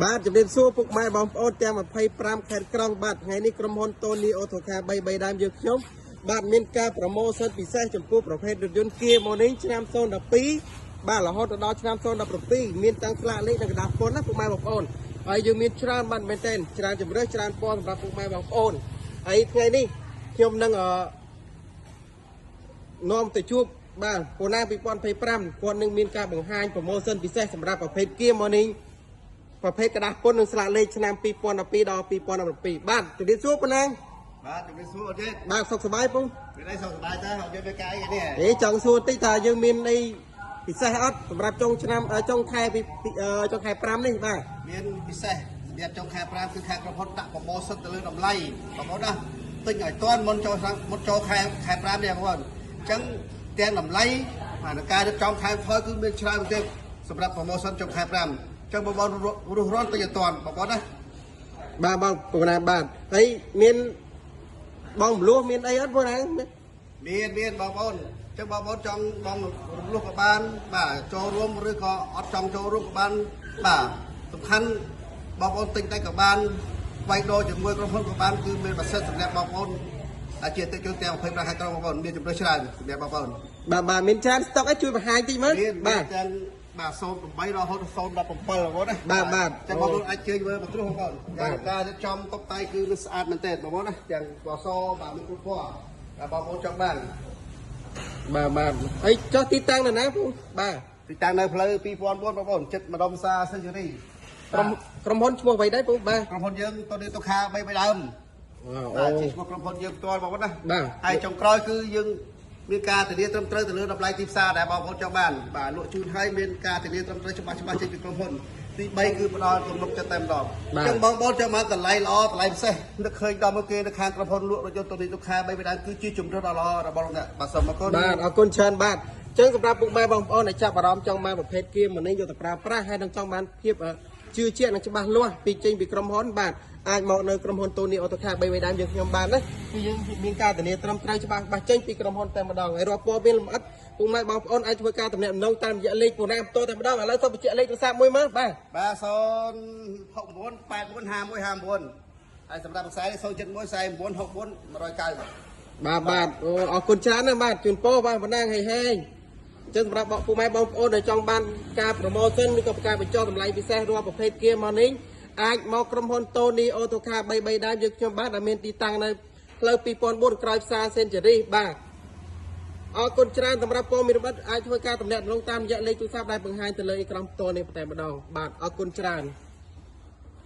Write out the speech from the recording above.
បាទជំរាបសួរពុកម៉ែបងប្អូនទាំង25ខេត្តក្រុងបាទថ្ងៃនេះក្រុមហ៊ុនតូនីអូតូខា3ដើមយើងខ្ញុំបាទមានការប្រម៉ូសិនពិសេសចំពោះប្រភេទរថយន្ត Kia Morning ឆ្នាំ012បាទរហូតដល់ឆ្នាំ017មានតាំងស្លាកលេខនិងกระดาษពន្ធណាពុកម៉ែបងប្អូនហើយយើងមានច្រើនបាទមែនទែនច្រើនជម្រើសច្រើនពណ៌សម្រាប់ពុកម៉ែបងប្អូនហើយថ្ងៃនេះខ្ញុំនឹងនាំទៅជួបបាទពូណា2025គាត់នឹងមានការបង្ហាញប្រម៉ូសិនពិសេសសម្រាប់ប្រភេទ Kia Morningប្រភេទกระดาษពន្ធនិងស្លាកលេខឆ្នាំ2012ដល់2017បាទជំរាបសួរប៉ុណ្ណាបាទជំរាបសួរអត់ទេបាទសុខសប្បាយពងមានអីសុខសប្បាយតើយើងទៅកាយនេះចង់សួរតិចថាយើងមានអីពិសេសអត់សម្រាប់ចុងឆ្នាំចុងខែចុងខែ5នេះបាទមានពិសេសសម្រាប់ចុងខែ5គឺខែក្រុមហ៊ុនដាក់ប្រម៉ូសិនទៅលើតម្លៃបងប្អូនណាទិញឲ្យទាន់មុនចូលខែ5នេះបងប្អូនអញ្ចឹងទាំងតម្លៃបាទការរៀបចំខែថយគឺមានច្រើនទេសម្រាប់ប្រម៉ូសិនចុងខែ5ចឹងបងប្អូនរស់រាន់ទៅយតាន់បងប្អូនណាបាទបងពូណាបាទហើយមានបងមលួសមានអីអត់ពូណាមានបងប្អូនចឹងបងប្អូនចង់បងរំលោះក៏បានបាទចូលរួមឬក៏អត់ចង់ចូលរួមក៏បានបាទសំខាន់បងប្អូនទិញតែក៏បានវាយដោជាមួយក្រុមហ៊ុនក៏បានគឺមានប្រសិទ្ធសម្រាប់បងប្អូនដែលជាតិចចូលទាំង25ខែក្រុងបងប្អូនមានជំរើសច្រើនសម្រាប់បងប្អូនបាទមានច្រើនស្តុកឲ្យជួយបង្ហាញតិចមើលបាទទាំងបាទ08រហូតដល់017បងប្អូនណាបាទចាំបងប្អូនអាចជើញមើលមកគ្រោះបងប្អូនការរៀបចំតុបតែងគឺស្អាតមែនទែនបងប្អូនណាទាំងពណ៌សបាទមានគ្រប់ពណ៌តែបងប្អូនចង់បានបាទហើយចុះទីតាំងនៅណាពូបាទទីតាំងនៅផ្លូវ2004បងប្អូនចិត្តម្ដុំសាសេនជូរីក្រុមហ៊ុនឈ្មោះអ្វីដែរពូបាទក្រុមហ៊ុនយើងតនីតុខា3ដើមបាទជាឈ្មោះក្រុមហ៊ុនយើងផ្ទាល់បងប្អូនណាបាទហើយចុងក្រោយគឺយើងមានការធានាត្រឹមត្រូវទៅលើតម្លៃទីផ្សារដែលបងប្អូនចង់បានបាទលក់ជូនឲ្យមានការធានាត្រឹមត្រូវច្បាស់ចេញពីក្រុមហ៊ុនទី3គឺផ្ដល់ទំនុកចិត្តតែម្ដងអញ្ចឹងបងប្អូនចង់បានតម្លៃល្អតម្លៃពិសេសនឹកឃើញដល់មកគេនៅខាងក្រុមហ៊ុនលក់រថយន្តតូនីតុខា3ដើមគឺជាជំរឿនដ៏ល្អរបស់លោកអ្នកបាទសូមអរគុណបាទអរគុណច្រើនបាទអញ្ចឹងសម្រាប់ពុកម៉ែបងប្អូនដែលចាប់អារម្មណ៍ចង់បានប្រភេទ Kia Morning យកទៅប្រើប្រាស់ហើយនឹងចង់បានភាពជឿជាក់និងច្បាស់លាស់ពីចេញពីក្រុមហ៊ុនបាទអាចមកនៅក្រុមហ៊ុនតូនីអូតូខា3ដើមយើងខ្ញុំបានណាគឺយើងមានការធានាត្រឹមត្រូវច្បាស់ចេញពីក្រុមហ៊ុនតែម្ដងហើយរាប់ព័ត៌មានលម្អិតពុកម៉ែបងប្អូនអាចធ្វើការទំនាក់ទំនងតាមរយៈលេខពូណាផ្ទាល់តែម្ដងឥឡូវសូមបញ្ជាក់លេខទូរស័ព្ទមួយមើលបាទ069815159ហើយសម្រាប់ខ្សែនេះ0714964 190បាទអរគុណច្រើនណាស់បាទជូនពរបាទបណ្ដាហេហេងចឹងសម្រាប់ពុកម៉ែបងប្អូនដែលចង់បានការប្រម៉ូសិនឬក៏ការបញ្ចុះតម្លៃពិសេសរាល់ប្រភេទ Kia Morning អាចមកក្រុមហ៊ុនតូនីអូតូខា3ដើមយើងខ្ញុំបាទដែលមានទីតាំងនៅផ្លូវ2004ក្រោយផ្សារសេនជូរីបាទអរគុណច្រើនសម្រាប់ព័ត៌មានលម្អិតអាចធ្វើការទំនាក់ទំនងតាមរយៈលេខទូរស័ព្ទដែលបង្ហាញទៅលើអេក្រង់ផ្ទាល់នេះតែម្ដងបាទអរគុណច្រើន